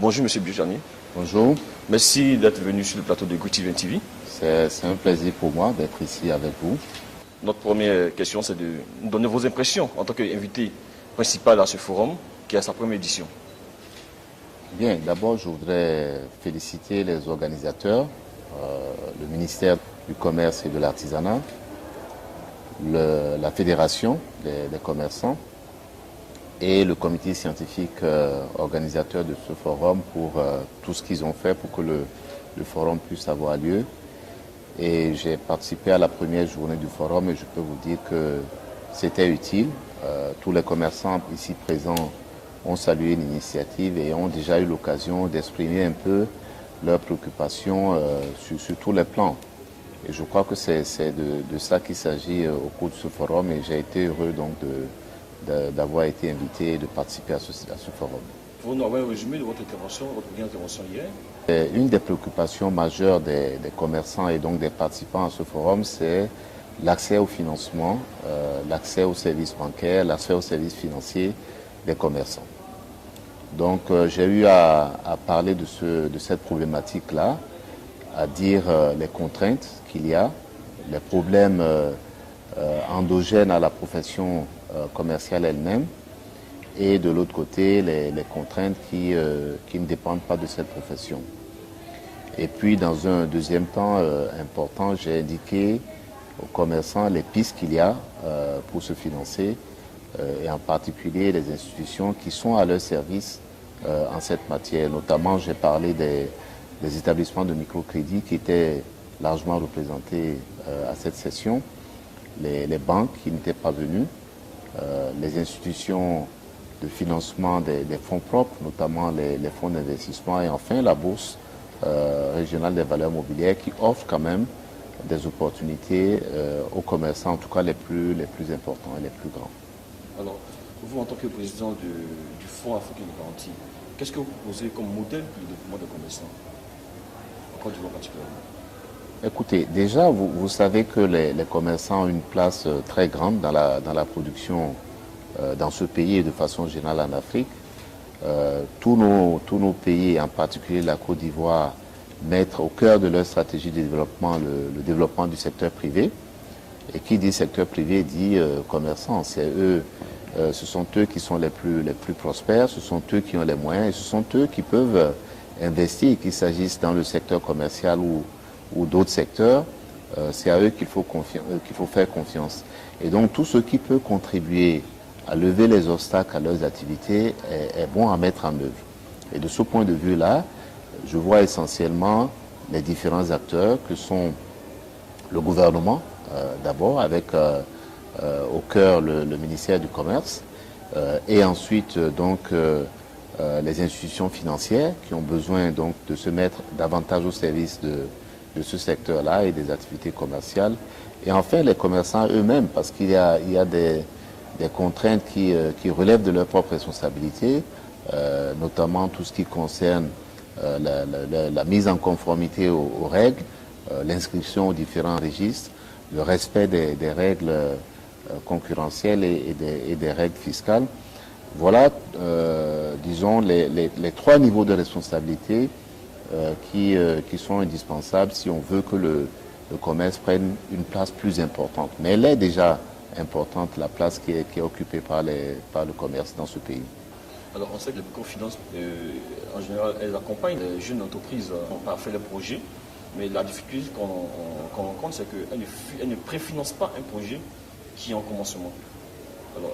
Bonjour Monsieur Biojani. Bonjour. Merci d'être venu sur le plateau de GoTV TV. C'est un plaisir pour moi d'être ici avec vous. Notre première question, c'est de nous donner vos impressions en tant qu'invité principal à ce forum qui a sa première édition. Bien, d'abord je voudrais féliciter les organisateurs, le ministère du Commerce et de l'Artisanat, la Fédération des commerçants et le comité scientifique organisateur de ce forum pour tout ce qu'ils ont fait pour que le forum puisse avoir lieu. Et j'ai participé à la première journée du forum et je peux vous dire que c'était utile. Tous les commerçants ici présents ont salué l'initiative et ont déjà eu l'occasion d'exprimer un peu leurs préoccupations sur tous les plans. Et je crois que c'est de ça qu'il s'agit au cours de ce forum et j'ai été heureux donc d'avoir été invité et de participer à ce forum. Vous nous avez un résumé de votre première intervention hier. Une des préoccupations majeures des commerçants et donc des participants à ce forum, c'est l'accès au financement, l'accès aux services bancaires, l'accès aux services financiers des commerçants. Donc j'ai eu à parler de cette problématique-là, à dire les contraintes qu'il y a, les problèmes endogènes à la profession commerciale elle-même, et de l'autre côté, les contraintes qui ne dépendent pas de cette profession. Et puis, dans un deuxième temps important, j'ai indiqué aux commerçants les pistes qu'il y a pour se financer, et en particulier les institutions qui sont à leur service en cette matière. Notamment, j'ai parlé des établissements de microcrédit qui étaient largement représentés à cette session, les banques qui n'étaient pas venues, les institutions de financement des fonds propres, notamment les fonds d'investissement, et enfin la bourse régionale des valeurs mobilières qui offre quand même des opportunités aux commerçants, en tout cas les plus importants et les plus grands. Alors, vous en tant que président du Fonds africain de garantie, qu'est-ce que vous proposez comme modèle pour le développement des commerçants, en Côte d'Ivoire particulièrement? Écoutez, déjà vous savez que les commerçants ont une place très grande dans la production dans ce pays et de façon générale en Afrique. Tous nos pays, en particulier la Côte d'Ivoire, mettent au cœur de leur stratégie de développement le développement du secteur privé. Et qui dit secteur privé dit commerçants. Ce sont eux qui sont les plus prospères, ce sont eux qui ont les moyens et ce sont eux qui peuvent investir, qu'il s'agisse dans le secteur commercial ou d'autres secteurs. C'est à eux qu'il faut faire confiance. Et donc tout ce qui peut contribuer à lever les obstacles à leurs activités est bon à mettre en œuvre. Et de ce point de vue-là, je vois essentiellement les différents acteurs que sont le gouvernement, d'abord, avec au cœur le ministère du Commerce, et ensuite donc les institutions financières qui ont besoin donc de se mettre davantage au service de ce secteur-là et des activités commerciales. Et enfin les commerçants eux-mêmes, parce qu'il y a des contraintes qui relèvent de leur propre responsabilité, notamment tout ce qui concerne la mise en conformité aux règles, l'inscription aux différents registres, le respect des règles concurrentielles et des règles fiscales. Voilà, disons, les trois niveaux de responsabilité qui sont indispensables si on veut que le commerce prenne une place plus importante. Mais elle est déjà importante, la place qui est occupée par le commerce dans ce pays. Alors on sait que les microfinances, en général, elles accompagnent les jeunes entreprises à faire les projets, mais la difficulté qu'on rencontre, c'est qu'elles ne préfinancent pas un projet qui est en commencement. Alors,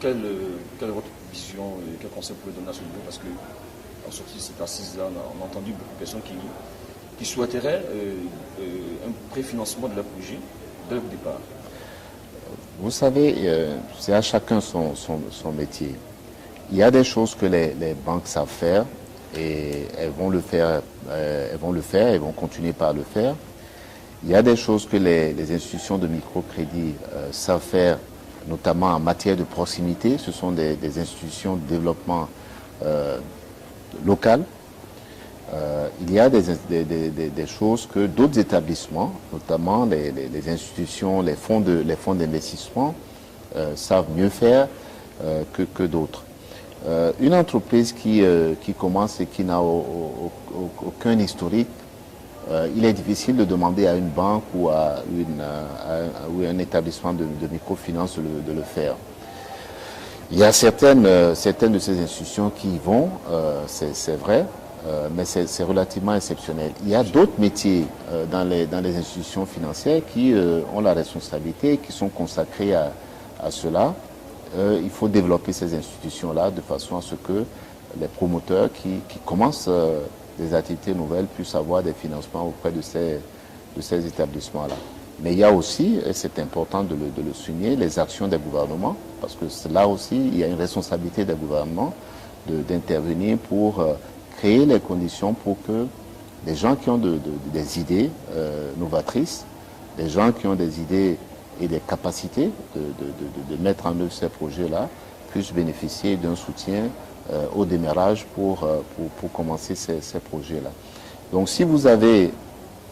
quelle est votre vision, quel conseil vous pouvez donner à ce niveau? Parce qu'en sortie de cette assise-là, on a entendu beaucoup de personnes qui souhaiteraient un préfinancement de leur projet dès le départ. Vous savez, c'est à chacun son métier. Il y a des choses que les banques savent faire et elles vont le faire, elles vont continuer par le faire. Il y a des choses que les institutions de microcrédit savent faire, notamment en matière de proximité. Ce sont des institutions de développement local. Il y a des choses que d'autres établissements, notamment les institutions, les fonds d'investissement, savent mieux faire que d'autres. Une entreprise qui commence et qui n'a aucun historique, il est difficile de demander à une banque ou à un établissement de microfinance de le faire. Il y a certaines de ces institutions qui y vont, c'est vrai, mais c'est relativement exceptionnel. Il y a d'autres métiers dans les institutions financières qui ont la responsabilité, qui sont consacrés à cela. Il faut développer ces institutions-là de façon à ce que les promoteurs qui commencent des activités nouvelles puissent avoir des financements auprès de ces établissements-là. Mais il y a aussi, et c'est important de le souligner, les actions des gouvernements, parce que là aussi, il y a une responsabilité des gouvernements d'intervenir pour créer les conditions pour que les gens qui ont des idées novatrices, des gens qui ont des idées et des capacités de mettre en œuvre ces projets-là puissent bénéficier d'un soutien au démarrage pour commencer ces projets-là. Donc si vous avez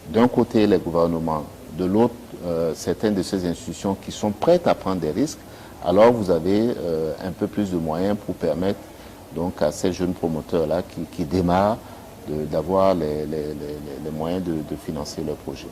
d'un côté les gouvernements, de l'autre certaines de ces institutions qui sont prêtes à prendre des risques, alors vous avez un peu plus de moyens pour permettre donc à ces jeunes promoteurs-là qui démarrent d'avoir les moyens de financer leurs projets.